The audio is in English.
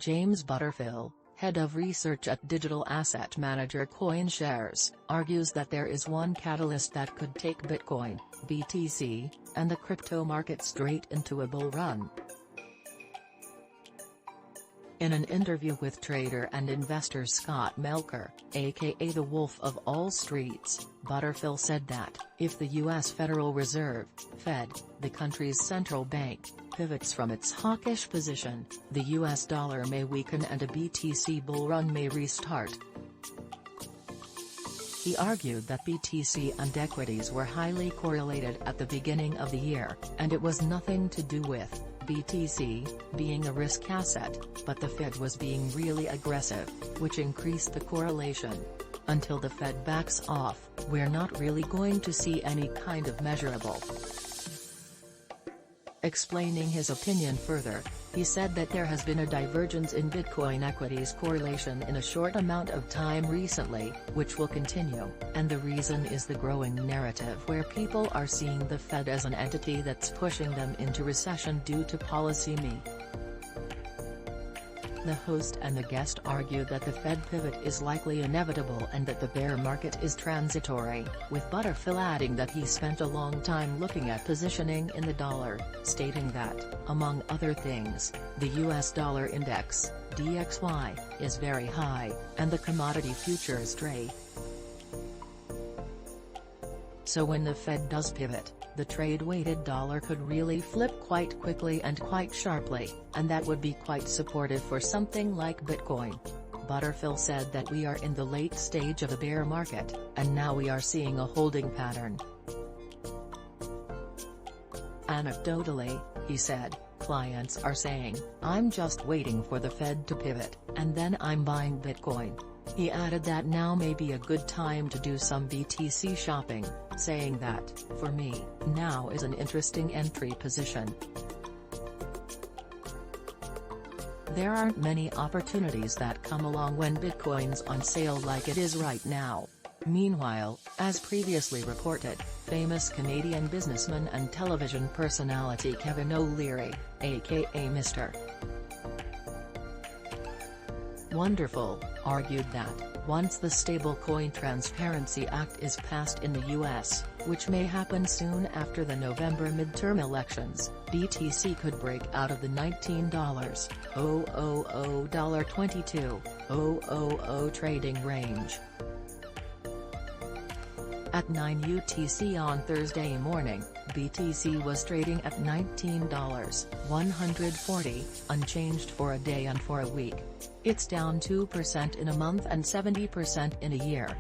James Butterfill, head of research at digital asset manager CoinShares, argues that there is one catalyst that could take Bitcoin, BTC, and the crypto market straight into a bull run. In an interview with trader and investor Scott Melker, aka the Wolf of All Streets, Butterfill said that, if the U.S. Federal Reserve, Fed, the country's central bank, pivots from its hawkish position, the U.S. dollar may weaken and a BTC bull run may restart. He argued that BTC and equities were highly correlated at the beginning of the year, and it was nothing to do with BTC being a risk asset, but the Fed was being really aggressive, which increased the correlation. Until the Fed backs off, we're not really going to see any kind of measurable. Explaining his opinion further, he said that there has been a divergence in Bitcoin equities correlation in a short amount of time recently, which will continue, and the reason is the growing narrative where people are seeing the Fed as an entity that's pushing them into recession due to policy me. The host and the guest argued that the Fed pivot is likely inevitable and that the bear market is transitory, with Butterfill adding that he spent a long time looking at positioning in the dollar, stating that, among other things, the US dollar index, DXY, is very high, and the commodity futures trade. So when the Fed does pivot, the trade-weighted dollar could really flip quite quickly and quite sharply, and that would be quite supportive for something like Bitcoin. Butterfill said that we are in the late stage of a bear market, and now we are seeing a holding pattern. Anecdotally, he said, clients are saying, "I'm just waiting for the Fed to pivot, and then I'm buying Bitcoin." He added that now may be a good time to do some BTC shopping, saying that, "For me, now is an interesting entry position. There aren't many opportunities that come along when Bitcoin's on sale like it is right now." Meanwhile, as previously reported, famous Canadian businessman and television personality Kevin O'Leary, aka Mr. Wonderful, argued that, once the Stablecoin Transparency Act is passed in the U.S., which may happen soon after the November midterm elections, BTC could break out of the $19.000–$22.000 trading range. At 9 UTC on Thursday morning, BTC was trading at $19.140, unchanged for a day and for a week. It's down 2% in a month and 70% in a year.